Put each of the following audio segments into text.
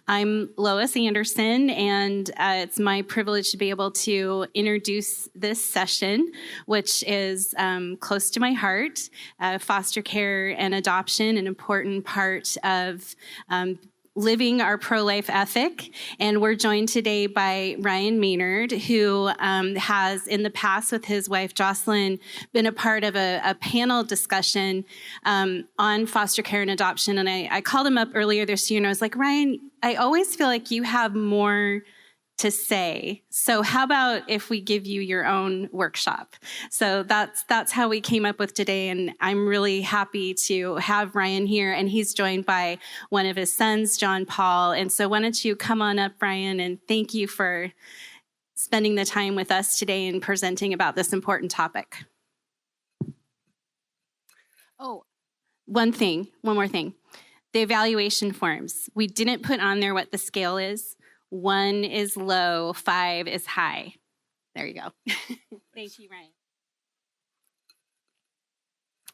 I'm Lois Anderson, and it's my privilege to be able to introduce this session, which is close to my heart. Foster care and adoption, an important part of living our pro-life ethic. And we're joined today by Ryan Maynard, who has in the past with his wife Jocelyn been a part of a panel discussion on foster care and adoption. And I called him up earlier this year and I was like, Ryan, I always feel like you have more to say. So how about if we give you your own workshop? So that's how we came up with today. And I'm really happy to have Ryan here. And he's joined by one of his sons, John Paul. And so why don't you come on up, Ryan, and thank you for spending the time with us today and presenting about this important topic. Oh, one more thing. The evaluation forms. We didn't put on there what the scale is. 1 is low, 5 is high. There you go. Thank you, Ryan.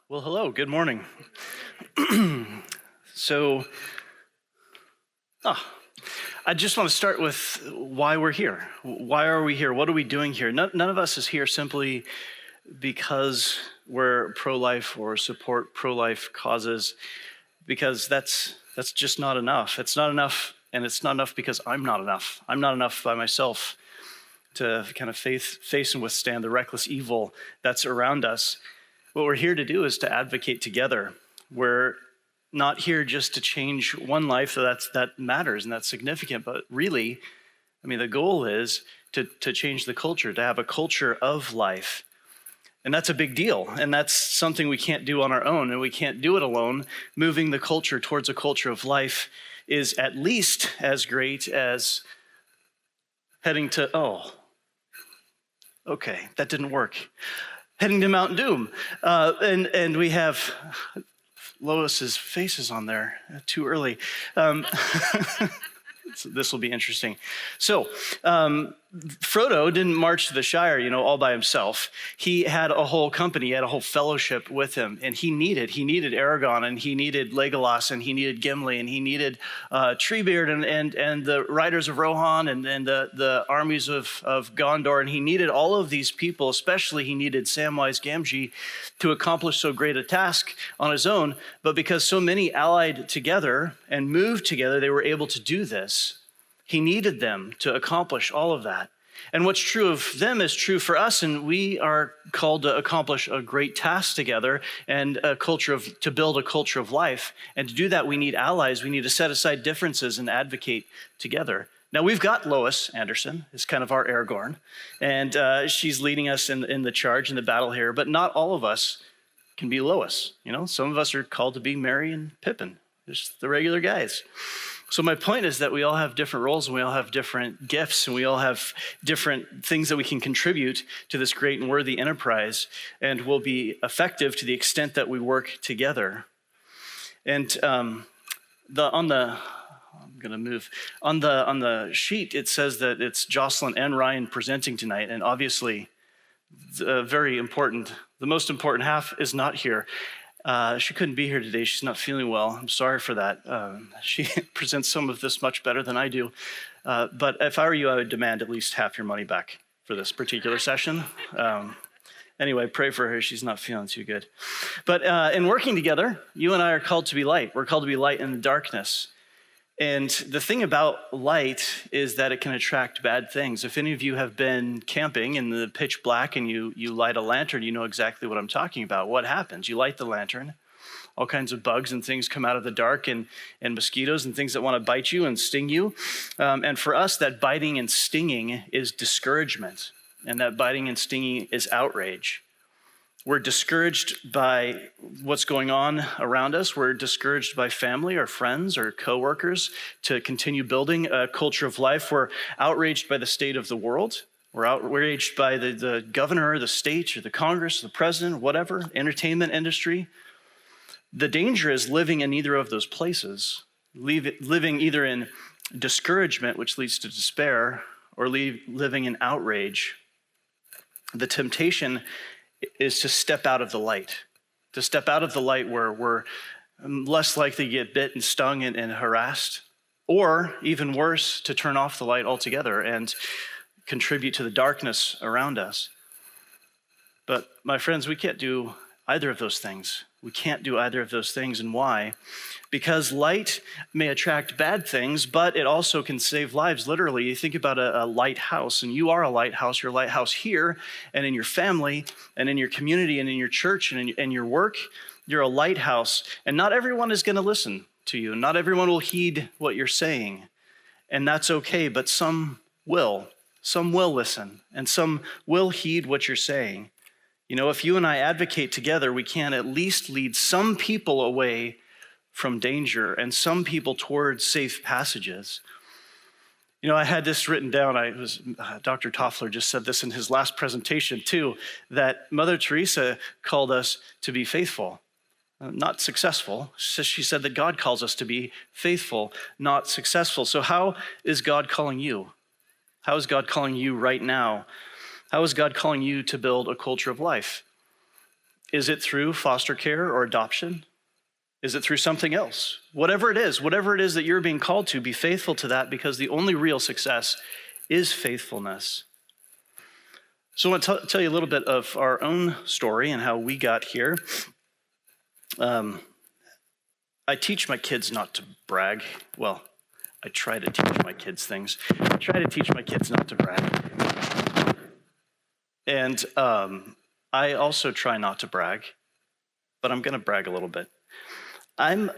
Well, hello, good morning. I just want to start with why we're here. Why are we here? What are we doing here? None of us is here simply because we're pro-life or support pro-life causes, because that's just not enough. It's not enough. And it's not enough because I'm not enough. I'm not enough by myself to kind of face and withstand the reckless evil that's around us. What we're here to do is to advocate together. We're not here just to change one life that matters and that's significant, but really, the goal is to change the culture, to have a culture of life. And that's a big deal. And that's something we can't do on our own, and we can't do it alone. Moving the culture towards a culture of life is at least as great as heading to, that didn't work. Heading to Mount Doom. And we have Lois's faces on there, too early. This will be interesting. So, Frodo didn't march to the Shire, all by himself. He had a whole company, he had a whole fellowship with him, and he needed Aragorn, and he needed Legolas, and he needed Gimli, and he needed Treebeard, and the riders of Rohan, and the armies of Gondor, and he needed all of these people. Especially, he needed Samwise Gamgee to accomplish so great a task on his own. But because so many allied together and moved together, they were able to do this. He needed them to accomplish all of that. And what's true of them is true for us, and we are called to accomplish a great task together and to build a culture of life. And to do that, we need allies. We need to set aside differences and advocate together. Now, we've got Lois Anderson, is kind of our Aragorn, and she's leading us in the charge, in the battle here, but not all of us can be Lois. Some of us are called to be Merry and Pippin, just the regular guys. So my point is that we all have different roles, and we all have different gifts, and we all have different things that we can contribute to this great and worthy enterprise, and will be effective to the extent that we work together. And on the sheet, it says that it's Jocelyn and Ryan presenting tonight, and obviously, very important. The most important half is not here. She couldn't be here today. She's not feeling well. I'm sorry for that. She presents some of this much better than I do. But if I were you, I would demand at least half your money back for this particular session. Anyway, pray for her. She's not feeling too good. But in working together, you and I are called to be light. We're called to be light in the darkness. And the thing about light is that it can attract bad things. If any of you have been camping in the pitch black and you light a lantern, you know exactly what I'm talking about. What happens? You light the lantern, all kinds of bugs and things come out of the dark, and mosquitoes and things that want to bite you and sting you. And for us, that biting and stinging is discouragement, and that biting and stinging is outrage. We're discouraged by what's going on around us. We're discouraged by family or friends or coworkers to continue building a culture of life. We're outraged by the state of the world. We're outraged by the governor, the state, or the Congress, the president, whatever, entertainment industry. The danger is living in either of those places, living either in discouragement, which leads to despair, or living in outrage. The temptation is to step out of the light, where we're less likely to get bit and stung and harassed, or even worse, to turn off the light altogether and contribute to the darkness around us. But my friends, we can't do either of those things. We can't do either of those things. And why? Because light may attract bad things, but it also can save lives. Literally, you think about a lighthouse, and you are a lighthouse. You're a lighthouse here and in your family and in your community and in your church and in your work. You're a lighthouse, and not everyone is going to listen to you. Not everyone will heed what you're saying, and that's okay, but some will. Some will listen, and some will heed what you're saying. You know, if you and I advocate together, we can at least lead some people away from danger and some people towards safe passages. You know, I had this written down. Dr. Toffler just said this in his last presentation too, that Mother Teresa called us to be faithful, not successful. She said that God calls us to be faithful, not successful. So how is God calling you? How is God calling you right now? How is God calling you to build a culture of life? Is it through foster care or adoption? Is it through something else? Whatever it is that you're being called to, be faithful to that, because the only real success is faithfulness. So I want to tell you a little bit of our own story and how we got here. I teach my kids not to brag. Well, I try to teach my kids things. I try to teach my kids not to brag. And I also try not to brag, but I'm going to brag a little bit. I'm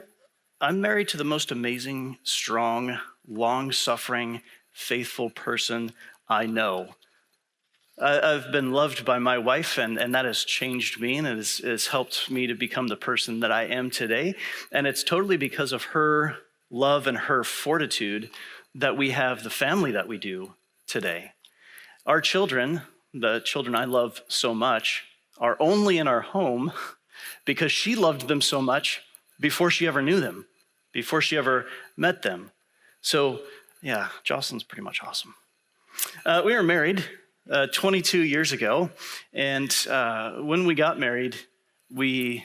married to the most amazing, strong, long-suffering, faithful person I know. I've been loved by my wife, and that has changed me, and it has helped me to become the person that I am today. And it's totally because of her love and her fortitude that we have the family that we do today. Our children, the children I love so much, are only in our home because she loved them so much before she ever knew them, before she ever met them. So yeah, Jocelyn's pretty much awesome. We were married 22 years ago, and when we got married, we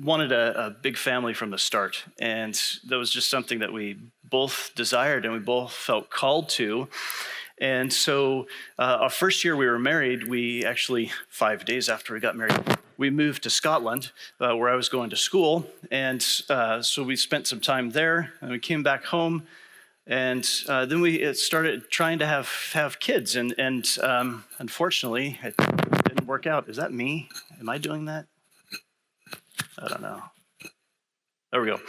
wanted a big family from the start, and that was just something that we both desired and we both felt called to. And so our first year we were married, we actually, 5 days after we got married, we moved to Scotland, where I was going to school. And so we spent some time there, and we came back home. And then we started trying to have kids. And unfortunately, it didn't work out. Is that me? Am I doing that? I don't know. There we go.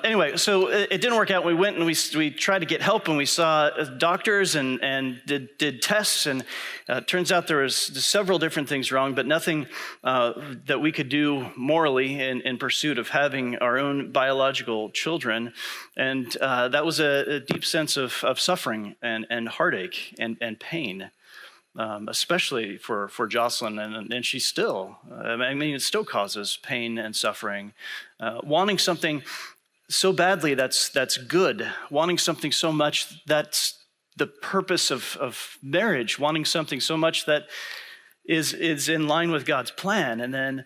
Anyway, so it didn't work out. We went and we tried to get help, and we saw doctors and did tests, and it turns out there was several different things wrong, but nothing that we could do morally in pursuit of having our own biological children. And that was a deep sense of suffering and heartache and pain. Especially for Jocelyn, and she still, it still causes pain and suffering. Wanting something so badly that's good, wanting something so much that's the purpose of marriage, wanting something so much that is in line with God's plan, and then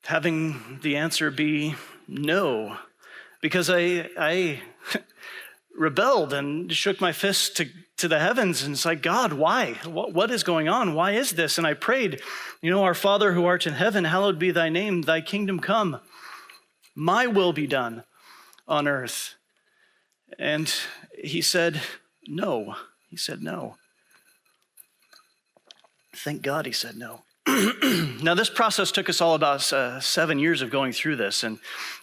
having the answer be no, because I rebelled and shook my fist to the heavens, and it's like, God, why? What is going on? Why is this? And I prayed, our Father who art in heaven, hallowed be thy name, thy kingdom come, my will be done on earth. And he said, no. He said no. Thank God he said no. Now, this process took us all about 7 years of going through this and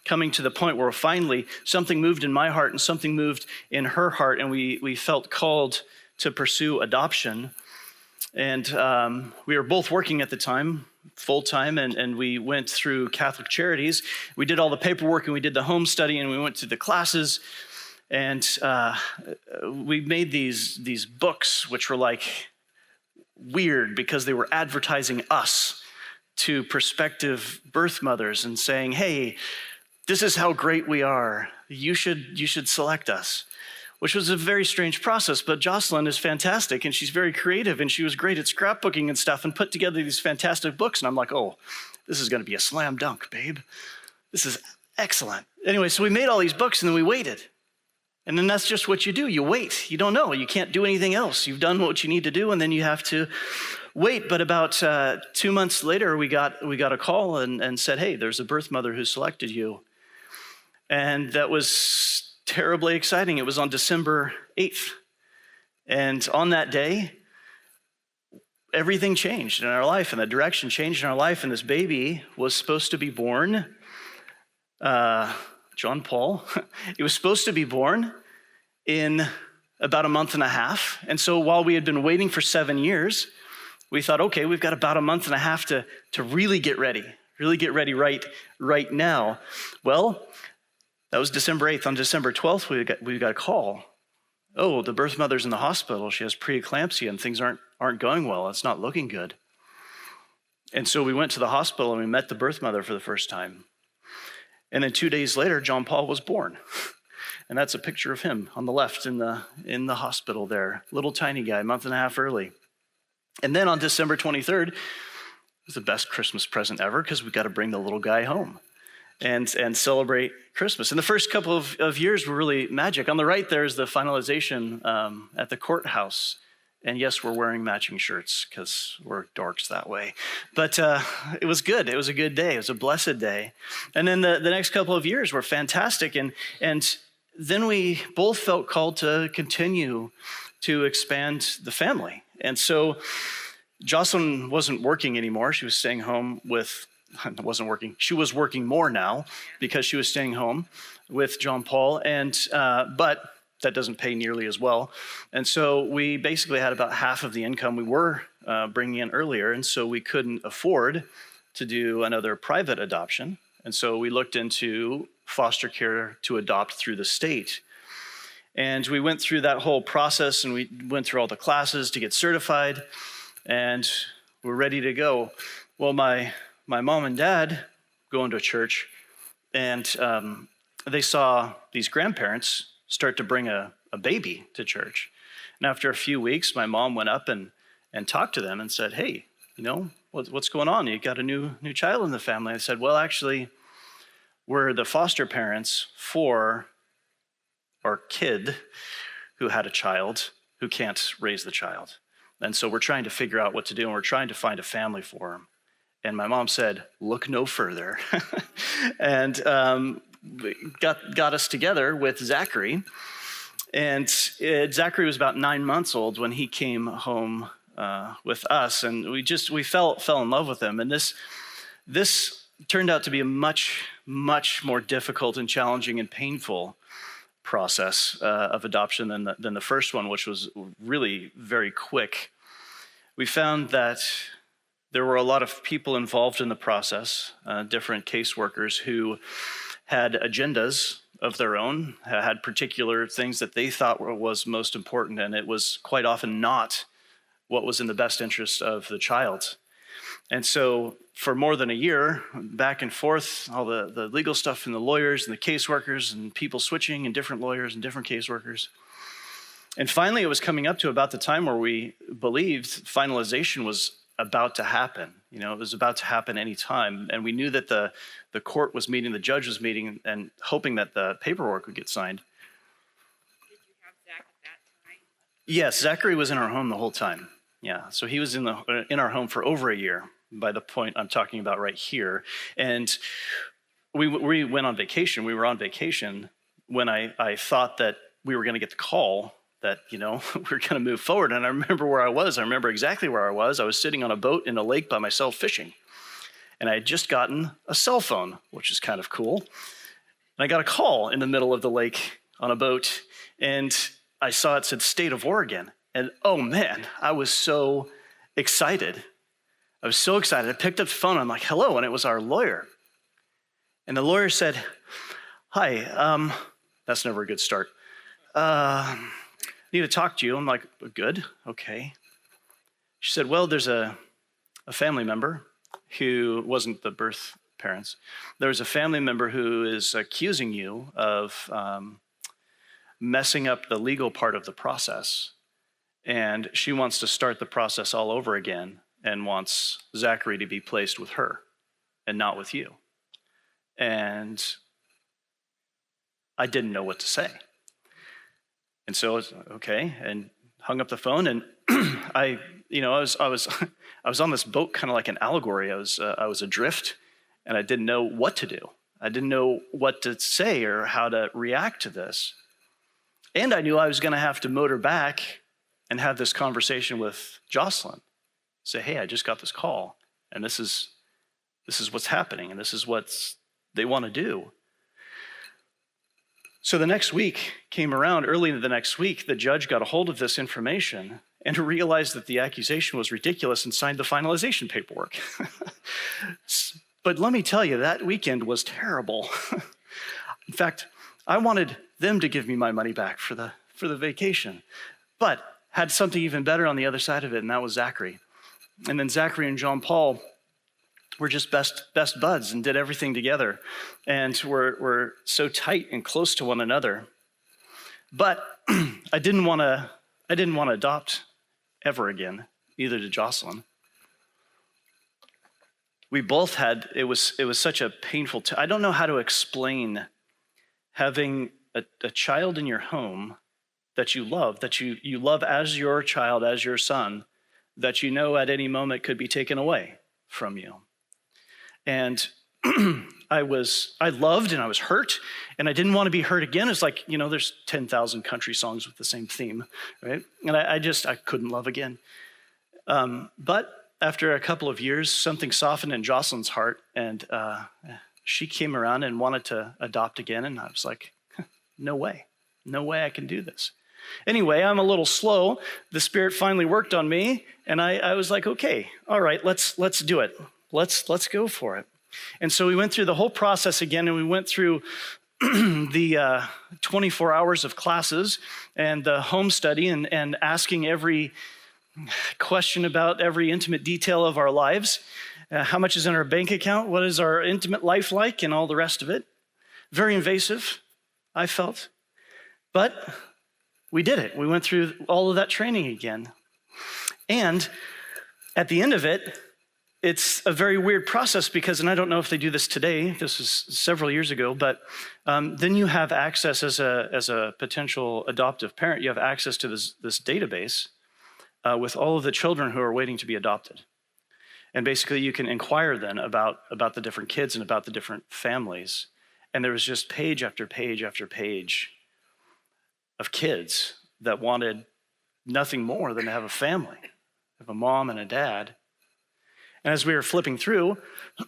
coming to the point where finally something moved in my heart and something moved in her heart, and we felt called to pursue adoption. And we were both working at the time, full-time, and we went through Catholic Charities. We did all the paperwork, and we did the home study, and we went to the classes, and we made these books, which were like weird because they were advertising us to prospective birth mothers and saying, hey, this is how great we are. You should select us, which was a very strange process. But Jocelyn is fantastic, and she's very creative, and she was great at scrapbooking and stuff and put together these fantastic books. And I'm like, oh, this is going to be a slam dunk, babe. This is excellent. Anyway, so we made all these books, and then we waited. And then that's just what you do. You wait. You don't know. You can't do anything else. You've done what you need to do, and then you have to wait. But about 2 months later, we got a call and said, hey, there's a birth mother who selected you. And that was terribly exciting. It was on December 8th. And on that day, everything changed in our life, and the direction changed in our life. And this baby was supposed to be born, John Paul. He was supposed to be born in about a month and a half. And so while we had been waiting for 7 years, we thought, okay, we've got about a month and a half to really get ready right now. Well, that was December 8th. On December 12th, we got a call. Oh, the birth mother's in the hospital. She has preeclampsia and things aren't going well. It's not looking good. And so we went to the hospital and we met the birth mother for the first time. And then 2 days later, John Paul was born. And that's a picture of him on the left in the hospital there. Little tiny guy, a month and a half early. And then on December 23rd, it was the best Christmas present ever because we got to bring the little guy home and celebrate Christmas. And the first couple of years were really magic. On the right, there's the finalization at the courthouse. And yes, we're wearing matching shirts because we're dorks that way. But it was good. It was a good day. It was a blessed day. And then the next couple of years were fantastic. And then we both felt called to continue to expand the family. And so Jocelyn wasn't working anymore. She was staying home she was working more now because she was staying home with John Paul. But that doesn't pay nearly as well. And so we basically had about half of the income we were bringing in earlier. And so we couldn't afford to do another private adoption. And so we looked into foster care to adopt through the state. And we went through that whole process, and we went through all the classes to get certified, and we're ready to go. Well, my mom and dad go into a church, and they saw these grandparents start to bring a baby to church. And after a few weeks, my mom went up and talked to them and said, hey, what's going on? You got a new child in the family. I said, well, actually, we're the foster parents for our kid who had a child who can't raise the child. And so we're trying to figure out what to do, and we're trying to find a family for him. And my mom said, look no further. And got us together with Zachary. And Zachary was about 9 months old when he came home with us. And we fell in love with him. And this turned out to be a much, much more difficult and challenging and painful process of adoption than the first one, which was really very quick. We found that there were a lot of people involved in the process, different caseworkers who had agendas of their own, had particular things that they thought was most important, and it was quite often not what was in the best interest of the child. And so for more than a year, back and forth, all the legal stuff and the lawyers and the caseworkers and people switching and different lawyers and different caseworkers. And finally, it was coming up to about the time where we believed finalization was about to happen. It was about to happen any time. And we knew that the court was meeting, the judge was meeting, and hoping that the paperwork would get signed. Did you have Zach at that time? Yes, Zachary was in our home the whole time. Yeah, so he was in our home for over a year by the point I'm talking about right here. And we went on vacation. We were on vacation when I thought that we were going to get the call that, we were going to move forward. And I remember where I was. I remember exactly where I was. I was sitting on a boat in a lake by myself fishing. And I had just gotten a cell phone, which is kind of cool. And I got a call in the middle of the lake on a boat. And I saw it said State of Oregon. And oh man, I was so excited. I picked up the phone. I'm like, hello. And it was our lawyer. And the lawyer said, hi, that's never a good start. I need to talk to you. I'm like, good, okay. She said, well, there's a family member who wasn't the birth parents. There's a family member who is accusing you of messing up the legal part of the process. And she wants to start the process all over again and wants Zachary to be placed with her and not with you. And I didn't know what to say. And so I was, okay, and hung up the phone, and I was on this boat kind of like an allegory. I was adrift, and I didn't know what to do. I didn't know what to say or how to react to this. And I knew I was going to have to motor back and have this conversation with Jocelyn. Say, hey, I just got this call, and this is what's happening, and this is what they want to do. So the next week came around, early the next week, the judge got a hold of this information and realized that the accusation was ridiculous and signed the finalization paperwork. But let me tell you, that weekend was terrible. In fact, I wanted them to give me my money back for the vacation, but had something even better on the other side of it, and that was Zachary. And then Zachary and John Paul were just best buds and did everything together, and were so tight and close to one another. But I didn't want to adopt ever again, neither did Jocelyn. We both had, it was such a painful, I don't know how to explain having a child in your home that you love as your child, as your son, that you know at any moment could be taken away from you. And I loved and I was hurt, and I didn't want to be hurt again. It's like, there's 10,000 country songs with the same theme, right? And I couldn't love again. But after a couple of years, something softened in Jocelyn's heart, and she came around and wanted to adopt again. And I was like, no way I can do this. Anyway, I'm a little slow. The Spirit finally worked on me, and I was like, okay, all right, let's do it. Let's go for it. And so we went through the whole process again, and we went through the 24 hours of classes and the home study and asking every question about every intimate detail of our lives. How much is in our bank account? What is our intimate life like? And all the rest of it. Very invasive, I felt. But we did it. We went through all of that training again. And at the end of it, it's a very weird process because, and I don't know if they do this today, this was several years ago, but then you have access as a potential adoptive parent, you have access to this database with all of the children who are waiting to be adopted. And basically you can inquire then about the different kids and about the different families. And there was just page after page after page of kids that wanted nothing more than to have a family, have a mom and a dad. And as we were flipping through,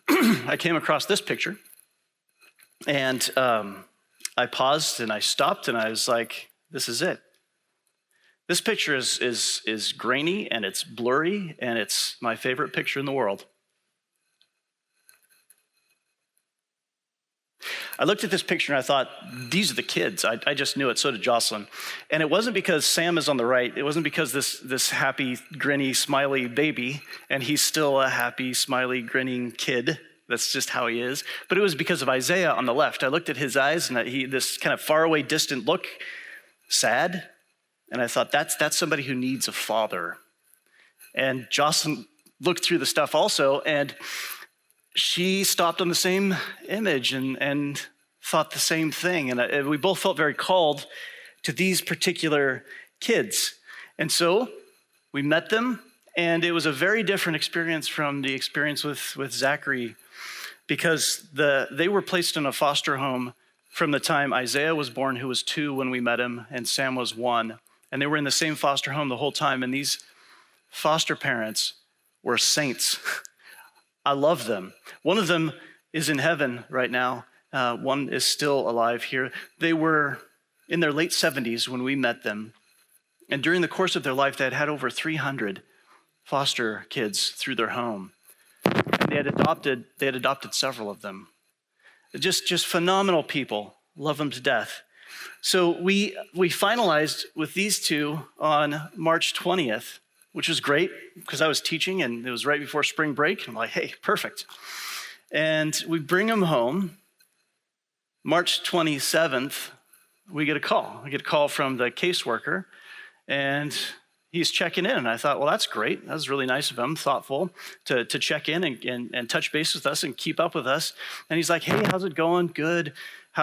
I came across this picture, and I paused and I stopped and I was like, this is it. This picture is grainy and it's blurry, and it's my favorite picture in the world. I looked at this picture and I thought, these are the kids. I just knew it, so did Jocelyn. And it wasn't because Sam is on the right. It wasn't because this happy, grinny, smiley baby, and he's still a happy, smiley, grinning kid. That's just how he is. But it was because of Isaiah on the left. I looked at his eyes, and this kind of faraway, distant look, sad. And I thought, that's somebody who needs a father. And Jocelyn looked through the stuff also, and she stopped on the same image and thought the same thing. And we both felt very called to these particular kids. And so we met them, and it was a very different experience from the experience with Zachary, because they were placed in a foster home from the time Isaiah was born, who was 2 when we met him, and Sam was 1. And they were in the same foster home the whole time. And these foster parents were saints. I love them. One of them is in heaven right now. One is still alive here. They were in their late 70s when we met them. And during the course of their life, they had over 300 foster kids through their home. And they had adopted several of them. Just phenomenal people. Love them to death. So we finalized with these two on March 20th, which was great because I was teaching and it was right before spring break. I'm like, hey, perfect. And we bring them home. March 27th, we get a call. We get a call from the caseworker, and he's checking in. And I thought, well, that's great. That was really nice of him, thoughtful, to check in and touch base with us and keep up with us. And he's like, hey, how's it going? Good.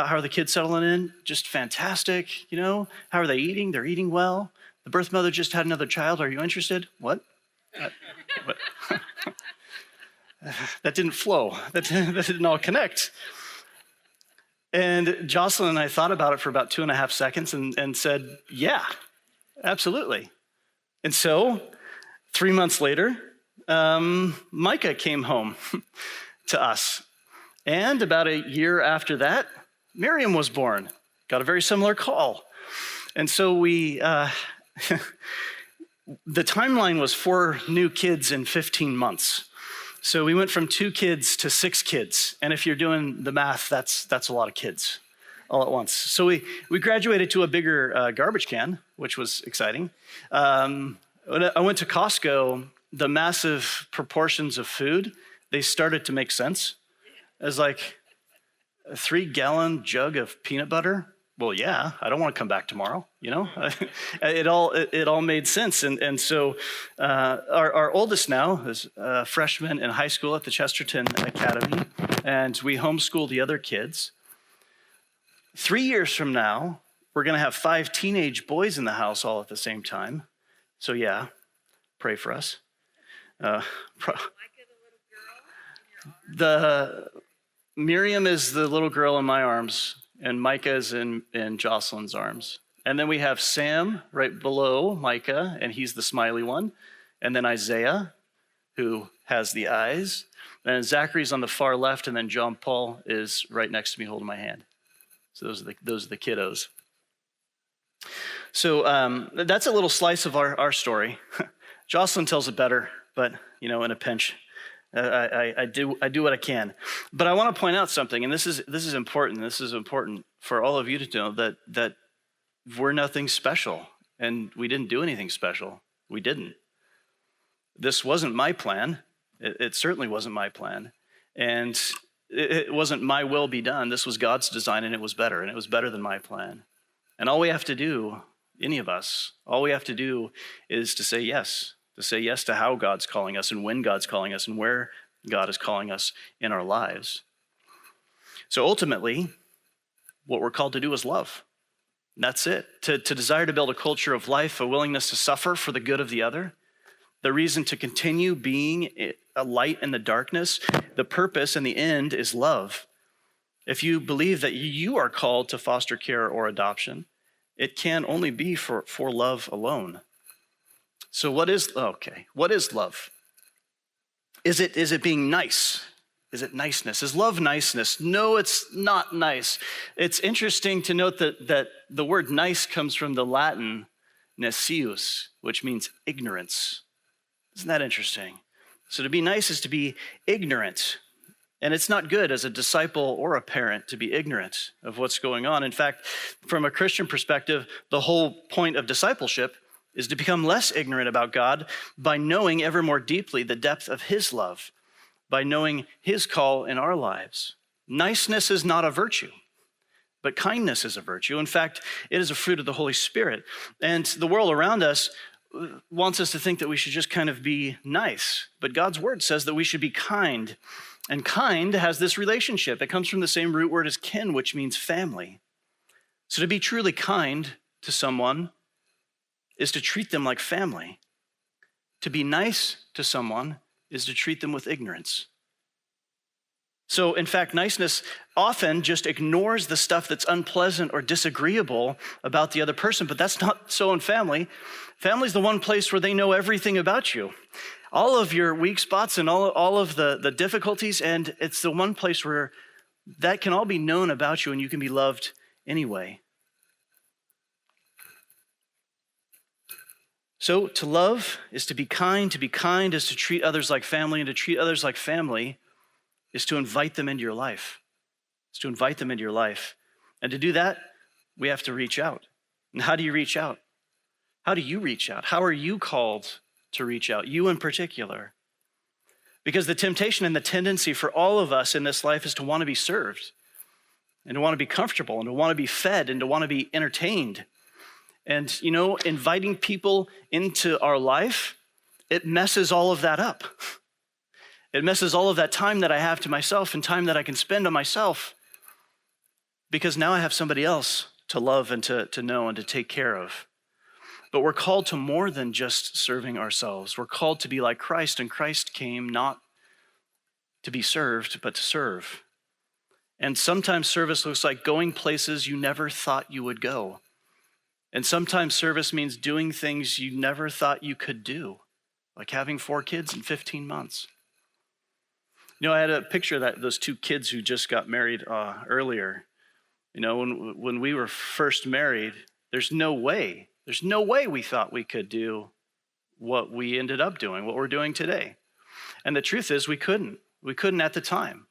How are the kids settling in? Just fantastic, How are they eating? They're eating well. The birth mother just had another child. Are you interested? What? What? That didn't flow. That didn't all connect. And Jocelyn and I thought about it for about 2.5 seconds and said, yeah, absolutely. And so 3 months later, Micah came home to us. And about a year after that, Miriam was born. Got a very similar call. And so we, the timeline was 4 new kids in 15 months. So we went from 2 kids to 6 kids. And if you're doing the math, that's a lot of kids all at once. So we graduated to a bigger garbage can, which was exciting. When I went to Costco, the massive proportions of food, they started to make sense. As like a 3-gallon jug of peanut butter. Well, yeah, I don't want to come back tomorrow, It all made sense. And so our oldest now is a freshman in high school at the Chesterton Academy, and we homeschool the other kids. 3 years from now, we're going to have 5 teenage boys in the house all at the same time. So yeah, pray for us. Miriam is the little girl in my arms, and Micah is in Jocelyn's arms. And then we have Sam right below Micah, and he's the smiley one. And then Isaiah, who has the eyes. And Zachary's on the far left, and then John Paul is right next to me holding my hand. So those are the kiddos. So that's a little slice of our story. Jocelyn tells it better, but in a pinch. I do what I can. But I want to point out something, and this is important. This is important for all of you to know that we're nothing special, and we didn't do anything special. We didn't. This wasn't my plan. It certainly wasn't my plan. And it wasn't my will be done. This was God's design, and it was better than my plan. And all we have to do, any of us, all we have to do is to say yes to how God's calling us and when God's calling us and where God is calling us in our lives. So ultimately, what we're called to do is love. And that's it. To desire to build a culture of life, a willingness to suffer for the good of the other, the reason to continue being a light in the darkness, the purpose and the end is love. If you believe that you are called to foster care or adoption, it can only be for love alone. So what is love? Is it being nice? Is it niceness? Is love niceness? No, it's not nice. It's interesting to note that the word nice comes from the Latin necius, which means ignorance. Isn't that interesting? So to be nice is to be ignorant. And it's not good as a disciple or a parent to be ignorant of what's going on. In fact, from a Christian perspective, the whole point of discipleship is to become less ignorant about God by knowing ever more deeply the depth of his love, by knowing his call in our lives. Niceness is not a virtue, but kindness is a virtue. In fact, it is a fruit of the Holy Spirit. And the world around us wants us to think that we should just kind of be nice. But God's word says that we should be kind. And kind has this relationship. It comes from the same root word as kin, which means family. So to be truly kind to someone is to treat them like family. To be nice to someone is to treat them with ignorance. So in fact, niceness often just ignores the stuff that's unpleasant or disagreeable about the other person, but that's not so in family. Family's the one place where they know everything about you. All of your weak spots and all of the difficulties, and it's the one place where that can all be known about you and you can be loved anyway. So to love is to be kind is to treat others like family, and to treat others like family is to invite them into your life. It's to invite them into your life. And to do that, we have to reach out. And how do you reach out? How do you reach out? How are you called to reach out? You in particular. Because the temptation and the tendency for all of us in this life is to want to be served, and to want to be comfortable, and to want to be fed, and to want to be entertained. And, inviting people into our life, it messes all of that up. It messes all of that time that I have to myself and time that I can spend on myself. because now I have somebody else to love and to know and to take care of. But we're called to more than just serving ourselves. We're called to be like Christ, and Christ came not to be served, but to serve. And sometimes service looks like going places you never thought you would go. And sometimes service means doing things you never thought you could do, like having 4 kids in 15 months. You know, I had a picture of those 2 kids who just got married earlier. You know, when we were first married, there's no way we thought we could do what we ended up doing, what we're doing today. And the truth is we couldn't. We couldn't at the time.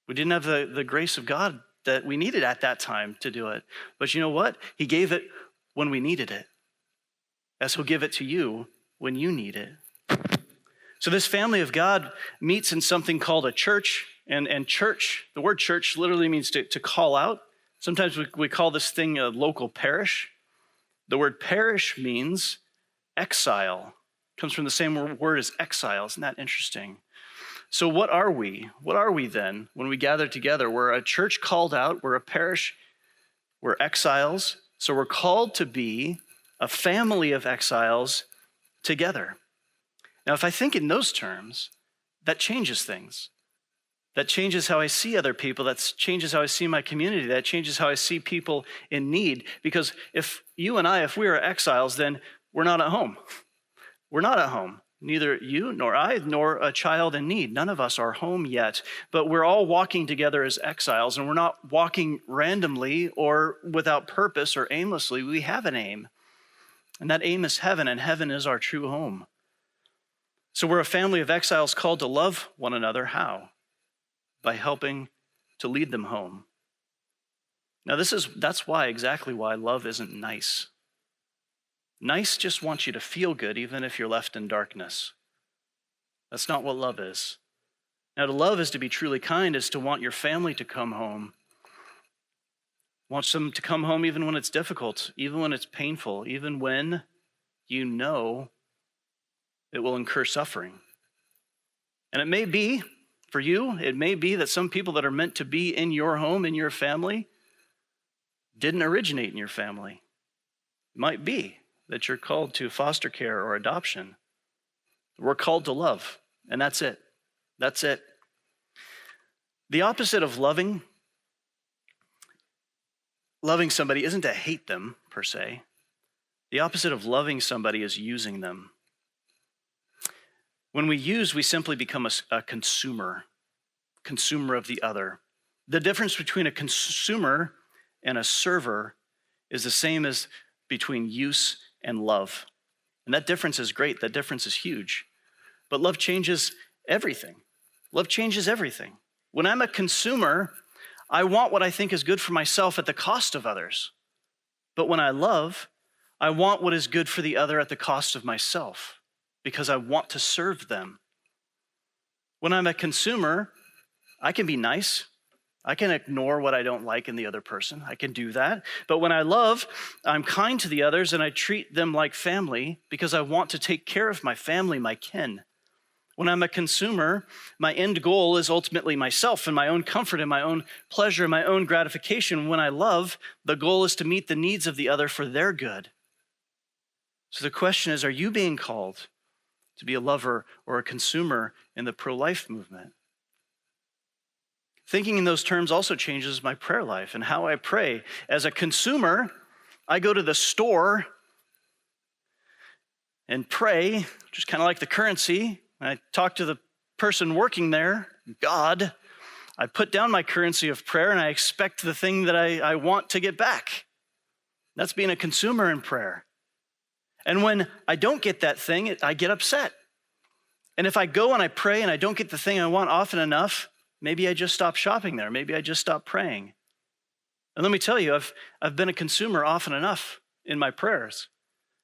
We didn't have the grace of God that we needed at that time to do it. But you know what? He gave it when we needed it, as he'll give it to you when you need it. So this family of God meets in something called a church, and church, the word church literally means to call out. Sometimes we call this thing a local parish. The word parish means exile. It comes from the same word as exile. Isn't that interesting? So what are we? What are we then when we gather together? We're a church called out. We're a parish. We're exiles. So we're called to be a family of exiles together. Now, if I think in those terms, that changes things. That changes how I see other people. That changes how I see my community. That changes how I see people in need. Because if you and I, if we are exiles, then we're not at home. We're not at home. Neither you nor I, nor a child in need. None of us are home yet. But we're all walking together as exiles, and we're not walking randomly or without purpose or aimlessly. We have an aim. And that aim is heaven, and heaven is our true home. So we're a family of exiles called to love one another. How? By helping to lead them home. Now that's exactly why love isn't nice. Nice just wants you to feel good even if you're left in darkness. That's not what love is. Now to love is to be truly kind, is to want your family to come home. Wants them to come home even when it's difficult, even when it's painful, even when you know it will incur suffering. And it may be, for you, it may be that some people that are meant to be in your home, in your family, didn't originate in your family. It might be that you're called to foster care or adoption. We're called to love, and that's it. That's it. The opposite of loving somebody isn't to hate them, per se. The opposite of loving somebody is using them. When we use, we simply become a consumer of the other. The difference between a consumer and a server is the same as between use and love. And that difference is great. That difference is huge. But love changes everything. Love changes everything. When I'm a consumer, I want what I think is good for myself at the cost of others. But when I love, I want what is good for the other at the cost of myself, because I want to serve them. When I'm a consumer, I can be nice. I can ignore what I don't like in the other person. I can do that. But when I love, I'm kind to the others and I treat them like family because I want to take care of my family, my kin. When I'm a consumer, my end goal is ultimately myself and my own comfort and my own pleasure and my own gratification. When I love, the goal is to meet the needs of the other for their good. So the question is, are you being called to be a lover or a consumer in the pro-life movement? Thinking in those terms also changes my prayer life and how I pray. As a consumer, I go to the store and pray, just kind of like the currency. I talk to the person working there, God. I put down my currency of prayer and I expect the thing that I want to get back. That's being a consumer in prayer. And when I don't get that thing, I get upset. And if I go and I pray and I don't get the thing I want often enough, maybe I just stop shopping there. Maybe I just stop praying. And let me tell you, I've been a consumer often enough in my prayers,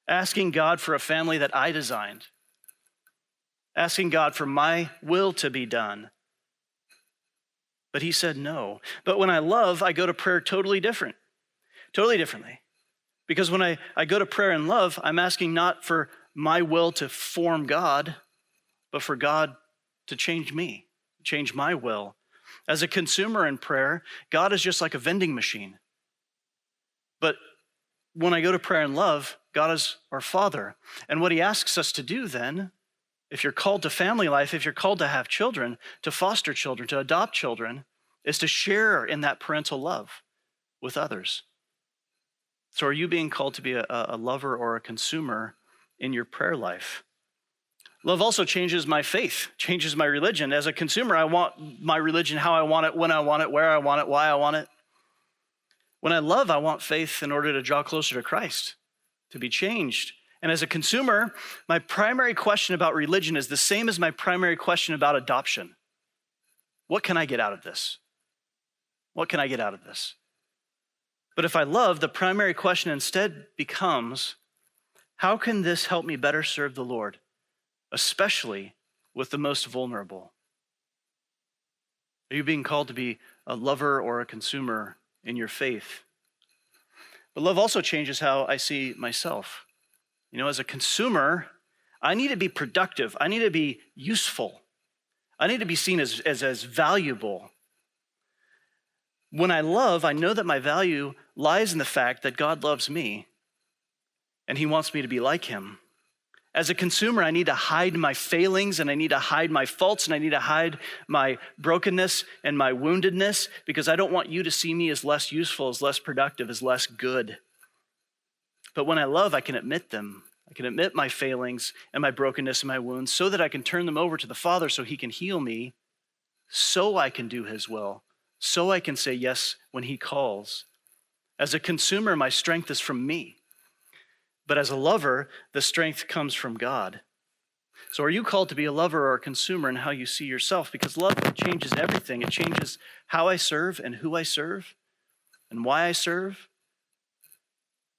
asking God for a family that I designed, asking God for my will to be done. But he said no. But when I love, I go to prayer totally differently. Because when I go to prayer in love, I'm asking not for my will to form God, but for God to change me, change my will. As a consumer in prayer, God is just like a vending machine. But when I go to prayer in love, God is our Father. And what he asks us to do then, if you're called to family life, if you're called to have children, to foster children, to adopt children, is to share in that parental love with others. So are you being called to be a lover or a consumer in your prayer life? Love also changes my faith, changes my religion. As a consumer, I want my religion how I want it, when I want it, where I want it, why I want it. When I love, I want faith in order to draw closer to Christ, to be changed. And as a consumer, my primary question about religion is the same as my primary question about adoption. What can I get out of this? What can I get out of this? But if I love, the primary question instead becomes, how can this help me better serve the Lord, especially with the most vulnerable? Are you being called to be a lover or a consumer in your faith? But love also changes how I see myself. As a consumer, I need to be productive. I need to be useful. I need to be seen as valuable. When I love, I know that my value lies in the fact that God loves me and he wants me to be like him. As a consumer, I need to hide my failings and I need to hide my faults and I need to hide my brokenness and my woundedness because I don't want you to see me as less useful, as less productive, as less good. But when I love, I can admit them. I can admit my failings and my brokenness and my wounds so that I can turn them over to the Father so he can heal me, so I can do his will, so I can say yes when he calls. As a consumer, my strength is from me. But as a lover, the strength comes from God. So are you called to be a lover or a consumer in how you see yourself? Because love changes everything. It changes how I serve and who I serve and why I serve.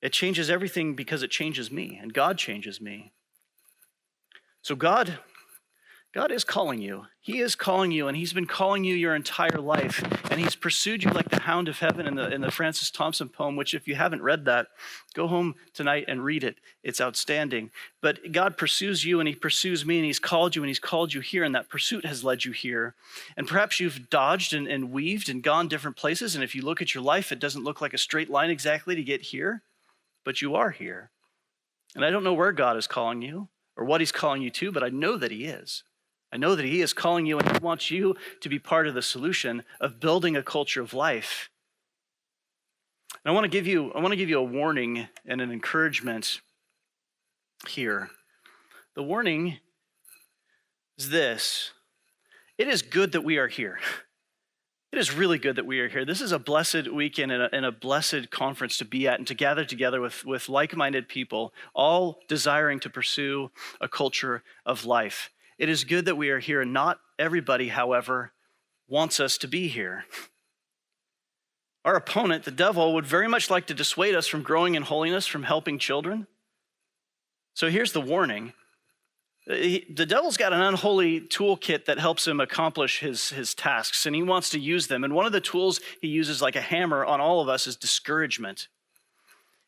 It changes everything because it changes me, and God changes me. So God is calling you. He is calling you, and he's been calling you your entire life, and he's pursued you like the hound of heaven in the Francis Thompson poem, which if you haven't read that, go home tonight and read it. It's outstanding. But God pursues you, and he pursues me, and he's called you here, and that pursuit has led you here. And perhaps you've dodged and weaved and gone different places, and if you look at your life, it doesn't look like a straight line exactly to get here, but you are here. And I don't know where God is calling you or what he's calling you to, but I know that he is. I know that he is calling you and he wants you to be part of the solution of building a culture of life. And I want to give you a warning and an encouragement here. The warning is this: it is good that we are here. It is really good that we are here. This is a blessed weekend and a blessed conference to be at and to gather together with like-minded people, all desiring to pursue a culture of life. It is good that we are here, and not everybody, however, wants us to be here. Our opponent, the devil, would very much like to dissuade us from growing in holiness, from helping children. So here's the warning. The devil's got an unholy toolkit that helps him accomplish his tasks, and he wants to use them. And one of the tools he uses like a hammer on all of us is discouragement.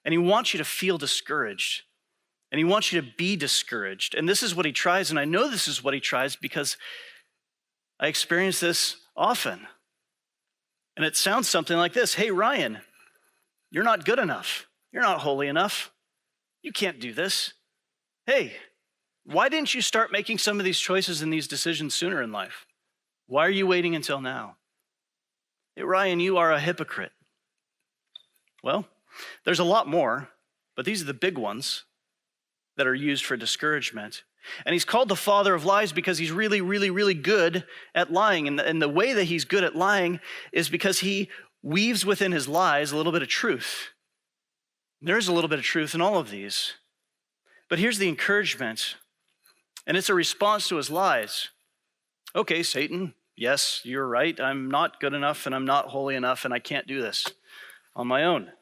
And he wants you to feel discouraged. And he wants you to be discouraged. And this is what he tries, and I know this is what he tries because I experience this often. And it sounds something like this: hey, Ryan, you're not good enough. You're not holy enough. You can't do this. Hey, why didn't you start making some of these choices and these decisions sooner in life? Why are you waiting until now? Hey, Ryan, you are a hypocrite. Well, there's a lot more, but these are the big ones that are used for discouragement. And he's called the father of lies because he's really, really, really good at lying. And the way that he's good at lying is because he weaves within his lies a little bit of truth. There is a little bit of truth in all of these. But here's the encouragement, and it's a response to his lies. Okay, Satan, yes, you're right. I'm not good enough, and I'm not holy enough, and I can't do this on my own.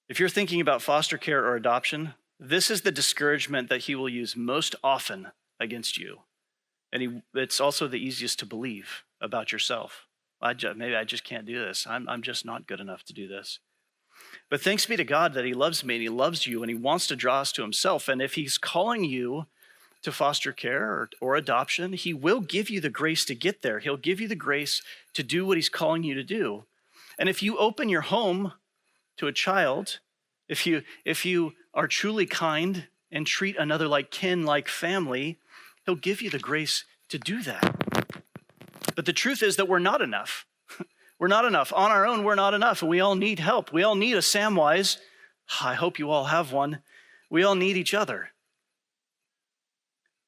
If you're thinking about foster care or adoption, this is the discouragement that he will use most often against you. And it's also the easiest to believe about yourself. Maybe I just can't do this. I'm just not good enough to do this. But thanks be to God that he loves me and he loves you and he wants to draw us to himself. And if he's calling you to foster care or adoption, he will give you the grace to get there. He'll give you the grace to do what he's calling you to do. And if you open your home to a child, if you are truly kind and treat another like kin, like family, he'll give you the grace to do that. But the truth is that we're not enough. We're not enough. On our own, we're not enough. And we all need help. We all need a Samwise. I hope you all have one. We all need each other.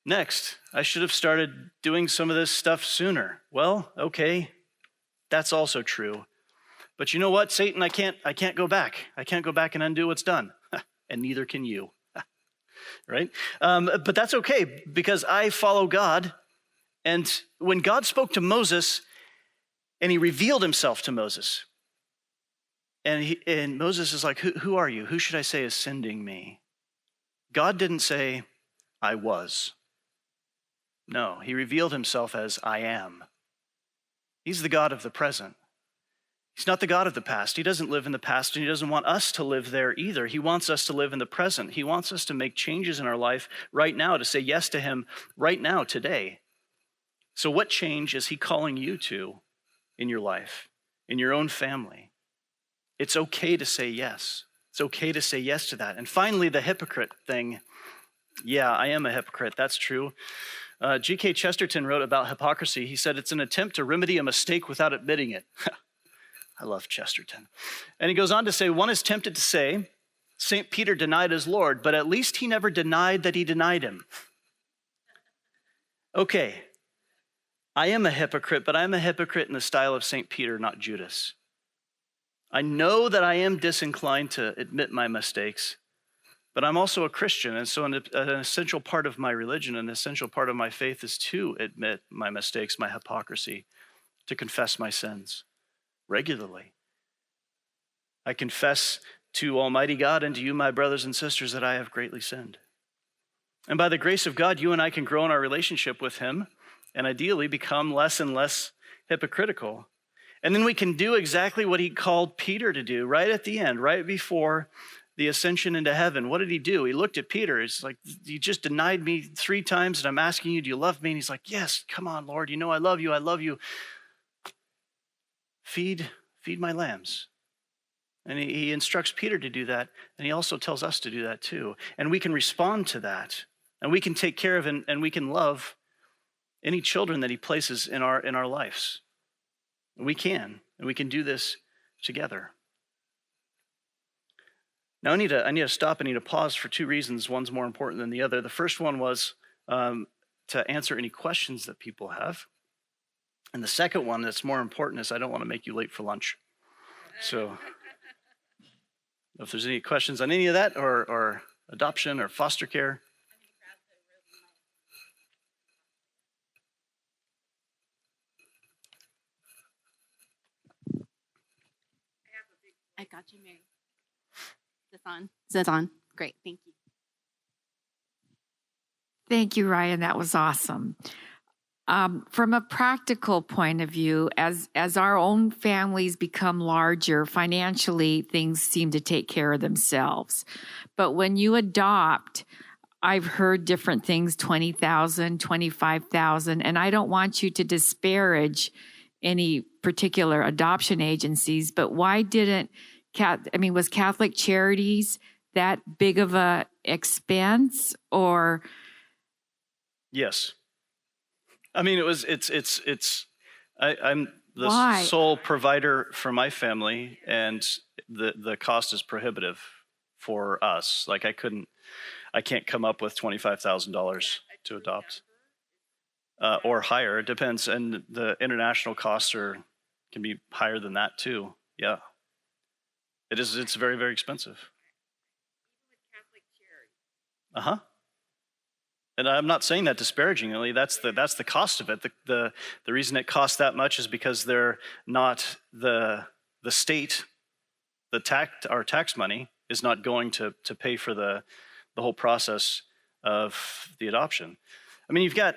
Next, I should have started doing some of this stuff sooner. Well, okay, that's also true. But you know what, Satan, I can't go back. I can't go back and undo what's done. And neither can you. Right? But that's okay, because I follow God. And when God spoke to Moses, and he revealed himself to Moses, and Moses is like, who are you? Who should I say is sending me? God didn't say, I was. No, he revealed himself as I am. He's the God of the present. He's not the God of the past. He doesn't live in the past, and he doesn't want us to live there either. He wants us to live in the present. He wants us to make changes in our life right now, to say yes to him right now, today. So what change is he calling you to in your life, in your own family? It's okay to say yes. It's okay to say yes to that. And finally, the hypocrite thing. Yeah, I am a hypocrite. That's true. G.K. Chesterton wrote about hypocrisy. He said, it's an attempt to remedy a mistake without admitting it. I love Chesterton. And he goes on to say, one is tempted to say, St. Peter denied his Lord, but at least he never denied that he denied him. Okay, I am a hypocrite, but I'm a hypocrite in the style of St. Peter, not Judas. I know that I am disinclined to admit my mistakes, but I'm also a Christian, and so an essential part of my religion, an essential part of my faith is to admit my mistakes, my hypocrisy, to confess my sins regularly. I confess to Almighty God and to you, my brothers and sisters, that I have greatly sinned. And by the grace of God, you and I can grow in our relationship with him and ideally become less and less hypocritical. And then we can do exactly what he called Peter to do right at the end, right before the ascension into heaven. What did he do? He looked at Peter. He's like, you just denied me 3 times, and I'm asking you, do you love me? And he's like, yes, come on, Lord. You know I love you. I love you. Feed my lambs. And he instructs Peter to do that, and he also tells us to do that too. And we can respond to that, and we can take care of and we can love any children that he places in our lives. We can, and we can do this together. Now I need to stop. I need to pause for 2 reasons. One's more important than the other. The first one was to answer any questions that people have. And the second one that's more important is I don't want to make you late for lunch. So if there's any questions on any of that or adoption or foster care. I got you, Mary. Is this on? Is this on? Great, thank you. Thank you, Ryan. That was awesome. From a practical point of view, as our own families become larger, financially, things seem to take care of themselves. But when you adopt, I've heard different things, 20,000, 25,000, and I don't want you to disparage any particular adoption agencies, but why didn't was Catholic Charities that big of a expense, or? Yes. I mean, I'm the Why? sole provider for my family, and the cost is prohibitive for us. Like I can't come up with $25,000 to adopt. Or higher, it depends. And the international costs can be higher than that too. Yeah. It's very, very expensive. Uh-huh. And I'm not saying that disparagingly. That's the cost of it. The reason it costs that much is because they're not the state, our tax money is not going to pay for the whole process of the adoption. I mean, you've got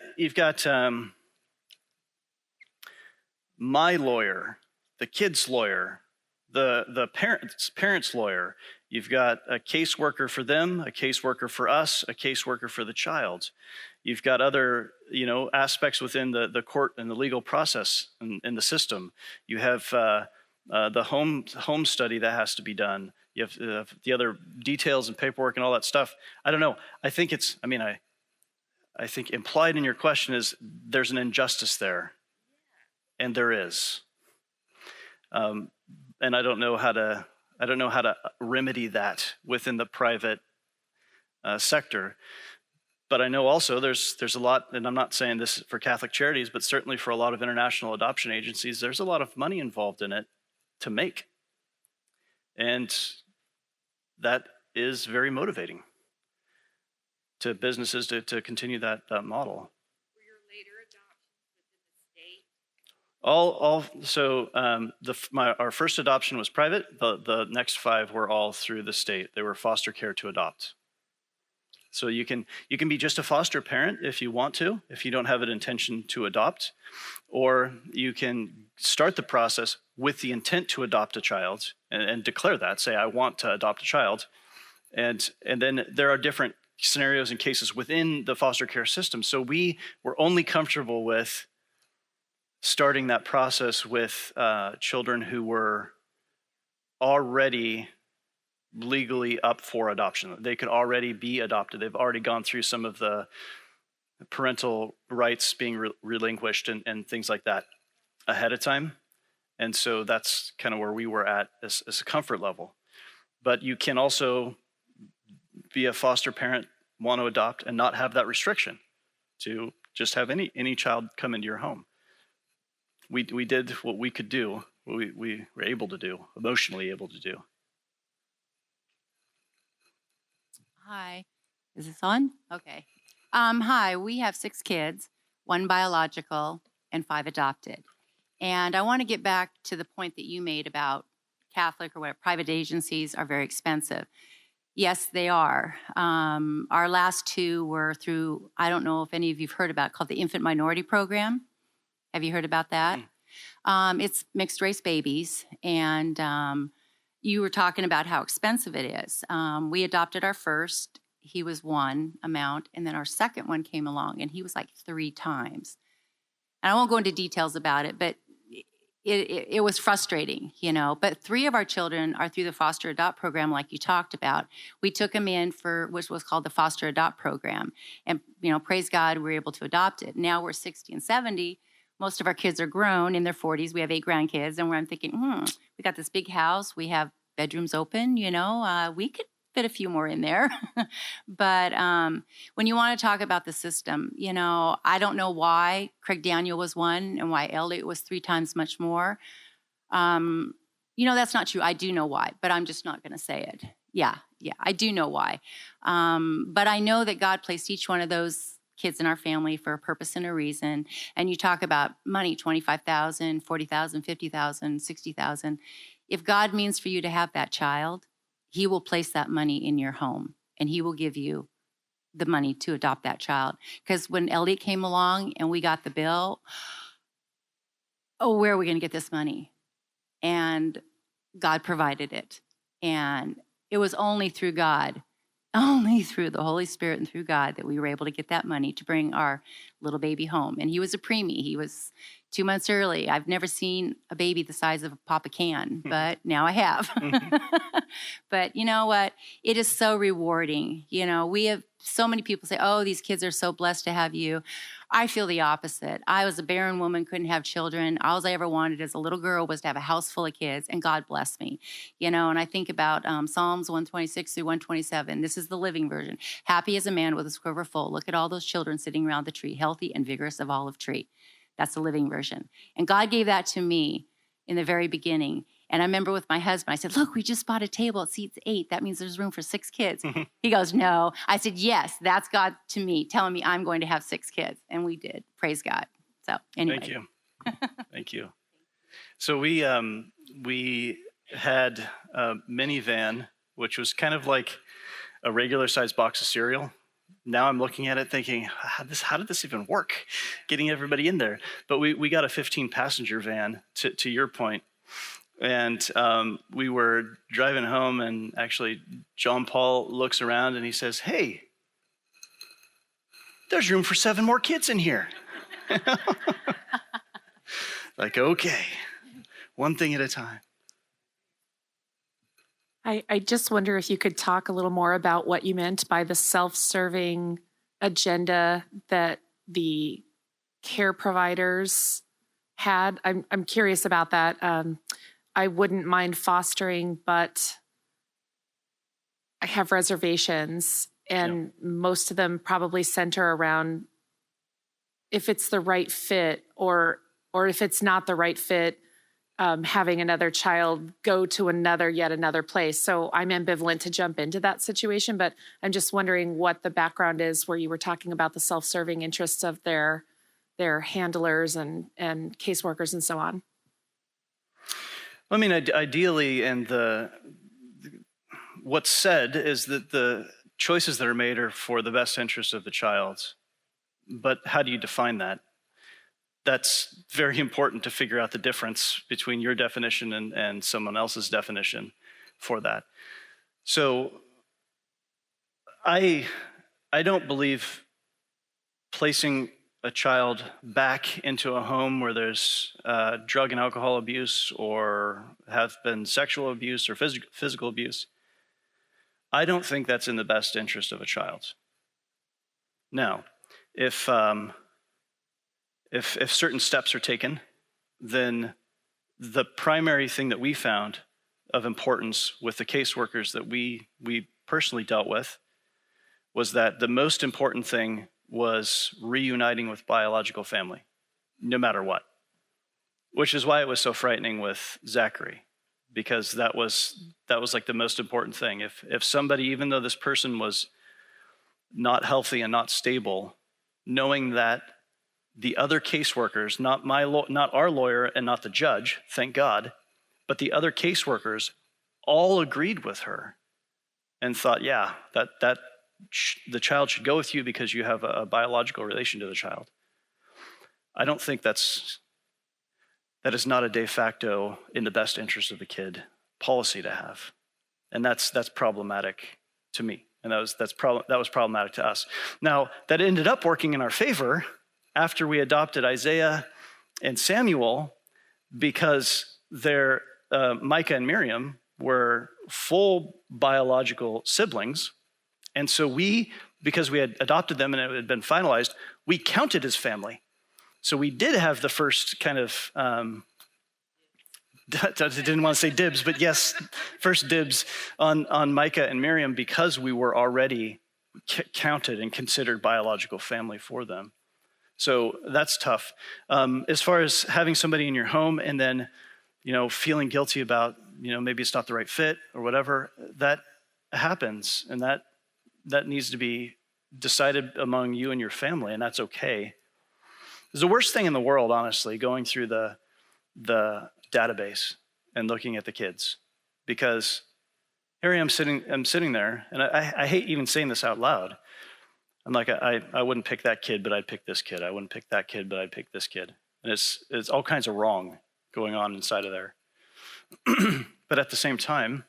my lawyer, the kid's lawyer, the parents lawyer. You've got a caseworker for them, a caseworker for us, a caseworker for the child. You've got other, aspects within the court and the legal process in the system. You have the home study that has to be done. You have the other details and paperwork and all that stuff. I don't know. I think I think implied in your question is there's an injustice there, and there is. And I don't know how to remedy that within the private sector. But I know also there's a lot, and I'm not saying this for Catholic Charities, but certainly for a lot of international adoption agencies, there's a lot of money involved in it to make. And that is very motivating to businesses to continue that model. Were your later adoptions within the state? Our first adoption was private. The next 5 were all through the state. They were foster care to adopt. So you can be just a foster parent if you want to, if you don't have an intention to adopt, or you can start the process with the intent to adopt a child and declare that, say, I want to adopt a child. And then there are different scenarios and cases within the foster care system. So we were only comfortable with starting that process with children who were already legally up for adoption. They could already be adopted. They've already gone through some of the parental rights being relinquished and things like that ahead of time. And so that's kind of where we were at as a comfort level. But you can also be a foster parent, want to adopt, and not have that restriction to just have any child come into your home. We did what we could do, what we were able to do, emotionally able to do. Hi, is this on? Okay. Hi, we have 6 kids, 1 biological and 5 adopted. And I want to get back to the point that you made about Catholic or what private agencies are very expensive. Yes, they are. Our last 2 were through, I don't know if any of you've heard about, called the Infant Minority Program. Have you heard about that? It's mixed race babies, and you were talking about how expensive it is. We adopted our first. He was 1 amount, and then our second one came along, and he was like 3 times. And I won't go into details about it, but it was frustrating, But 3 of our children are through the foster adopt program, like you talked about. We took them in for which was called the foster adopt program, and praise God, we were able to adopt it. Now we're 60 and 70. Most of our kids are grown in their 40s. We have 8 grandkids, and I'm thinking, we got this big house. We have bedrooms open, we could fit a few more in there. But when you want to talk about the system, I don't know why Craig Daniel was 1 and why Elliot was 3 times much more. That's not true. I do know why, but I'm just not going to say it. Yeah, I do know why. But I know that God placed each one of those kids in our family for a purpose and a reason. And you talk about money, $25,000, $40,000, $50,000, $60,000. If God means for you to have that child, he will place that money in your home, and he will give you the money to adopt that child. Because when Elliot came along and we got the bill, where are we going to get this money? And God provided it. And it was only through God, only through the Holy Spirit and through God, that we were able to get that money to bring our little baby home. And he was a preemie. He was 2 months early. I've never seen a baby the size of a Papa can, but now I have. But you know what? It is so rewarding. We have so many people say, oh, these kids are so blessed to have you. I feel the opposite. I was a barren woman, couldn't have children. All I ever wanted as a little girl was to have a house full of kids, and God blessed me. And I think about Psalms 126 through 127. This is the Living Version. Happy as a man with his quiver full. Look at all those children sitting around the tree, healthy and vigorous of olive tree. That's the Living Version. And God gave that to me in the very beginning. And I remember with my husband, I said, look, we just bought a table. It seats 8. That means there's room for 6 kids. He goes, no. I said, yes, that's God to me, telling me I'm going to have 6 kids. And we did. Praise God. So anyway. Thank you. Thank you. So we had a minivan, which was kind of like a regular sized box of cereal. Now I'm looking at it thinking, how did this even work, getting everybody in there? But we got a 15 passenger van, to your point. And we were driving home, and actually John Paul looks around and he says, "Hey, there's room for 7 more kids in here." Like, okay, one thing at a time. I just wonder if you could talk a little more about what you meant by the self-serving agenda that the care providers had. I'm curious about that. I wouldn't mind fostering, but I have reservations, and most of them probably center around if it's the right fit, or if it's not the right fit, having another child go to yet another place. So I'm ambivalent to jump into that situation, but I'm just wondering what the background is where you were talking about the self-serving interests of their handlers and caseworkers and so on. I mean, ideally, and what's said is that the choices that are made are for the best interest of the child. But how do you define that? That's very important to figure out the difference between your definition and someone else's definition for that. So I don't believe placing a child back into a home where there's drug and alcohol abuse, or have been sexual abuse or physical abuse. I don't think that's in the best interest of a child. Now, if certain steps are taken, then the primary thing that we found of importance with the caseworkers that we personally dealt with was that the most important thing was reuniting with biological family, no matter what. Which is why it was so frightening with Zachary, because that was like the most important thing. If somebody, even though this person was not healthy and not stable, knowing that the other caseworkers, not our lawyer and not the judge, thank God, but the other caseworkers all agreed with her and thought, yeah, that the child should go with you because you have a biological relation to the child. I don't think that is not a de facto in the best interest of the kid policy to have. And that's problematic to me. And that was problematic to us. Now, that ended up working in our favor after we adopted Isaiah and Samuel, because Micah and Miriam were full biological siblings. And so because we had adopted them and it had been finalized, we counted as family. So we did have the first kind of, I didn't want to say dibs, but yes, first dibs on Micah and Miriam, because we were already counted and considered biological family for them. So that's tough. As far as having somebody in your home and then, feeling guilty about, maybe it's not the right fit or whatever, that happens, and that needs to be decided among you and your family, and that's okay. It's the worst thing in the world, honestly, going through the database and looking at the kids, because here I'm sitting there, and I hate even saying this out loud. I'm like, I wouldn't pick that kid, but I'd pick this kid. I wouldn't pick that kid, but I'd pick this kid. And it's all kinds of wrong going on inside of there. But at the same time,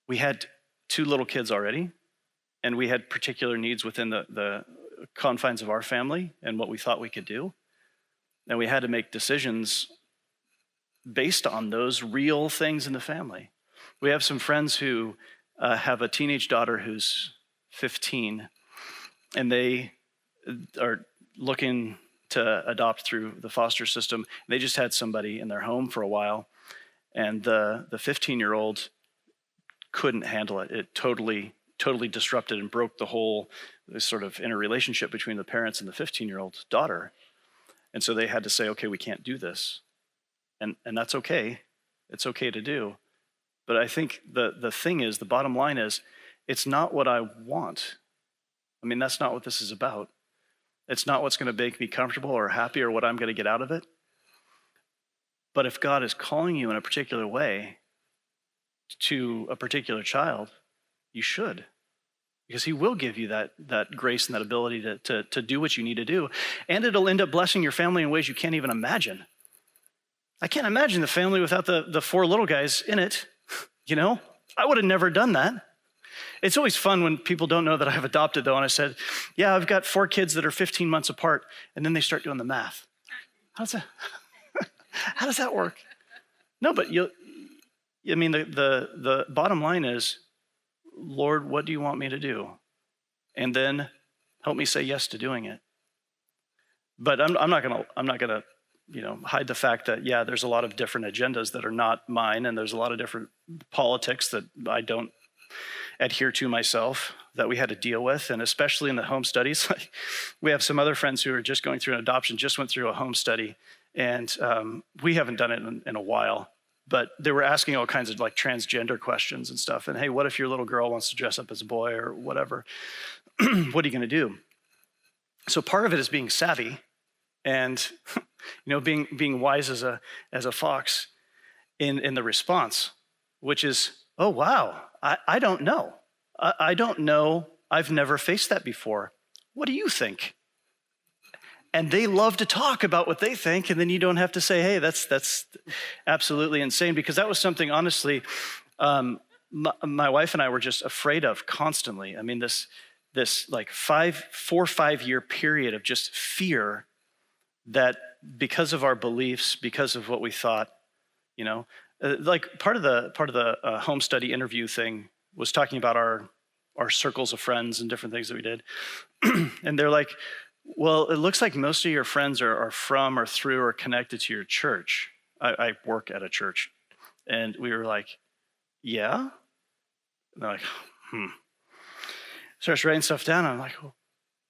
we had 2 little kids already, and we had particular needs within the confines of our family and what we thought we could do. And we had to make decisions based on those real things in the family. We have some friends who have a teenage daughter who's 15, and they are looking to adopt through the foster system. They just had somebody in their home for a while, and the 15-year-old couldn't handle it. It totally disrupted and broke the whole sort of interrelationship between the parents and the 15-year-old daughter. And so they had to say, okay, we can't do this. And that's okay. It's okay to do. But I think the thing is, the bottom line is, it's not what I want. I mean, that's not what this is about. It's not what's going to make me comfortable or happy or what I'm going to get out of it. But if God is calling you in a particular way to a particular child, you should. Because he will give you that grace and that ability to do what you need to do. And it'll end up blessing your family in ways you can't even imagine. I can't imagine the family without the four little guys in it. You know, I would have never done that. It's always fun when people don't know that I've adopted, though. And I said, yeah, I've got 4 kids that are 15 months apart. And then they start doing the math. How does that work? No, but the bottom line is, Lord, what do you want me to do? And then help me say yes to doing it. But I'm not gonna hide the fact that, yeah, there's a lot of different agendas that are not mine, and there's a lot of different politics that I don't adhere to myself that we had to deal with, and especially in the home studies. We have some other friends who are just going through an adoption, just went through a home study, and we haven't done it in a while, but they were asking all kinds of like transgender questions and stuff, and hey, what if your little girl wants to dress up as a boy or whatever? What are you gonna do? So part of it is being savvy and being wise as a fox in the response, which is, oh wow, I don't know. I don't know. I've never faced that before. What do you think? And they love to talk about what they think, and then you don't have to say, hey, that's absolutely insane, because that was something, honestly, my wife and I were just afraid of constantly. I mean, this like 4 or 5 year period of just fear that because of our beliefs, because of what we thought, like part of the home study interview thing was talking about our circles of friends and different things that we did. And they're like, well, it looks like most of your friends are from or through or connected to your church. I work at a church. And we were like, yeah? And they're like, Starts writing stuff down. And I'm like, well,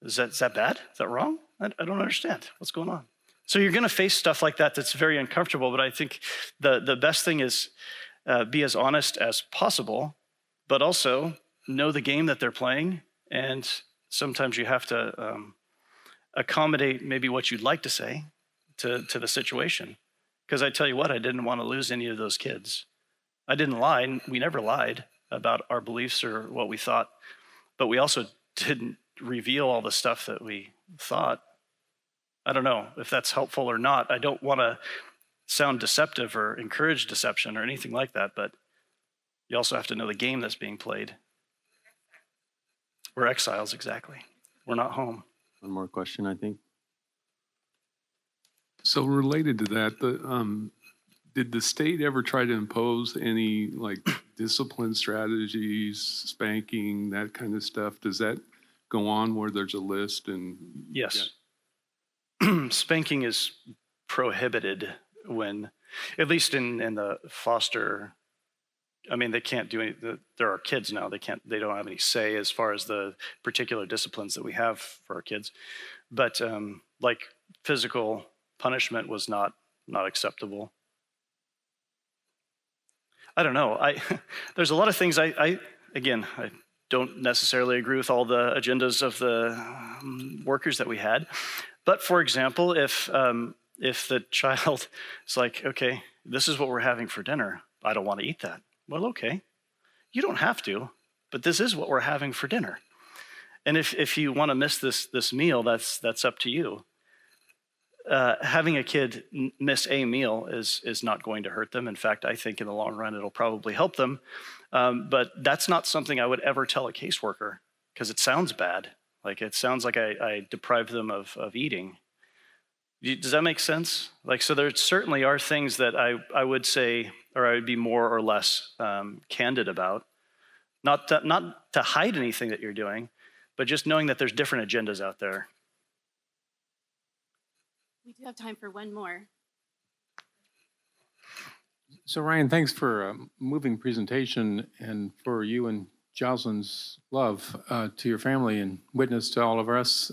is that bad? Is that wrong? I don't understand. What's going on? So you're going to face stuff like that that's very uncomfortable. But I think the best thing is be as honest as possible, but also know the game that they're playing. And sometimes you have to accommodate maybe what you'd like to say to the situation. Because I tell you what, I didn't want to lose any of those kids. I didn't lie. We never lied about our beliefs or what we thought. But we also didn't reveal all the stuff that we thought. I don't know if that's helpful or not. I don't want to sound deceptive or encourage deception or anything like that, but you also have to know the game that's being played. We're exiles, exactly. We're not home. One more question, I think. So related to that, did the state ever try to impose any like discipline strategies, spanking, that kind of stuff? Does that go on where there's a list? And yes, spanking is prohibited when, at least in the foster. I mean, they can't do any. There are kids now. They don't have any say as far as the particular disciplines that we have for our kids. But like physical punishment was not acceptable. I don't know. There's a lot of things I don't necessarily agree with all the agendas of the workers that we had. But for example, if the child is like, okay, this is what we're having for dinner, I don't want to eat that. Well, okay, you don't have to, but this is what we're having for dinner. And if you want to miss this meal, that's up to you. Having a kid miss a meal is not going to hurt them. In fact, I think in the long run, it'll probably help them. But that's not something I would ever tell a caseworker, because it sounds bad. Like it sounds like I deprive them of eating. Does that make sense? Like, so there certainly are things that I would say, or I would be more or less candid about. Not to hide anything that you're doing, but just knowing that there's different agendas out there. We do have time for one more. So Ryan, thanks for a moving presentation and for you and Jocelyn's love to your family and witness to all of us.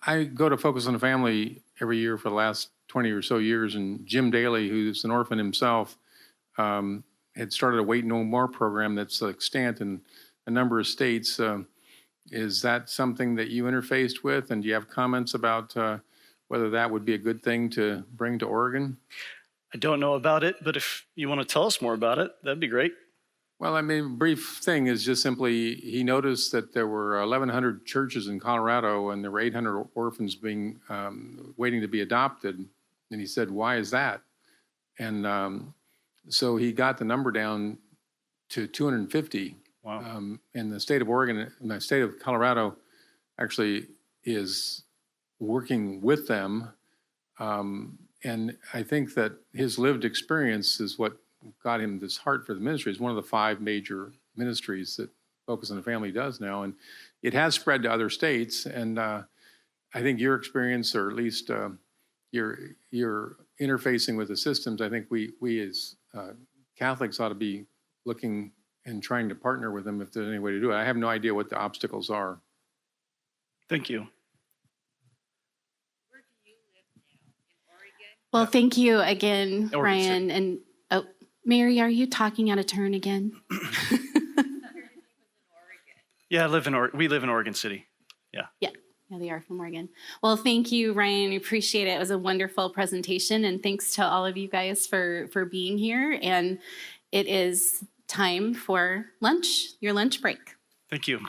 I go to Focus on the Family every year for the last 20 or so years, and Jim Daly, who's an orphan himself, had started a Wait No More program that's extant in a number of states. Is that something that you interfaced with, and do you have comments about whether that would be a good thing to bring to Oregon? I don't know about it, but if you want to tell us more about it, that'd be great. Well, I mean, brief thing is just simply he noticed that there were 1,100 churches in Colorado and there were 800 orphans being waiting to be adopted. And he said, why is that? And so he got the number down to 250. Wow. And the state of Oregon, and the state of Colorado actually is working with them. And I think that his lived experience is what got him this heart for the ministry. It's one of the 5 major ministries that Focus on the Family does now. And it has spread to other states. And I think your experience, or at least your interfacing with the systems, I think we as Catholics ought to be looking and trying to partner with them if there's any way to do it. I have no idea what the obstacles are. Thank you. Well, thank you again, Oregon Ryan. And oh, Mary, are you talking out of turn again? Yeah, we live in Oregon City. Yeah, they are from Oregon. Well, thank you, Ryan. We appreciate it. It was a wonderful presentation, and thanks to all of you guys for being here. And it is time for lunch, your lunch break. Thank you.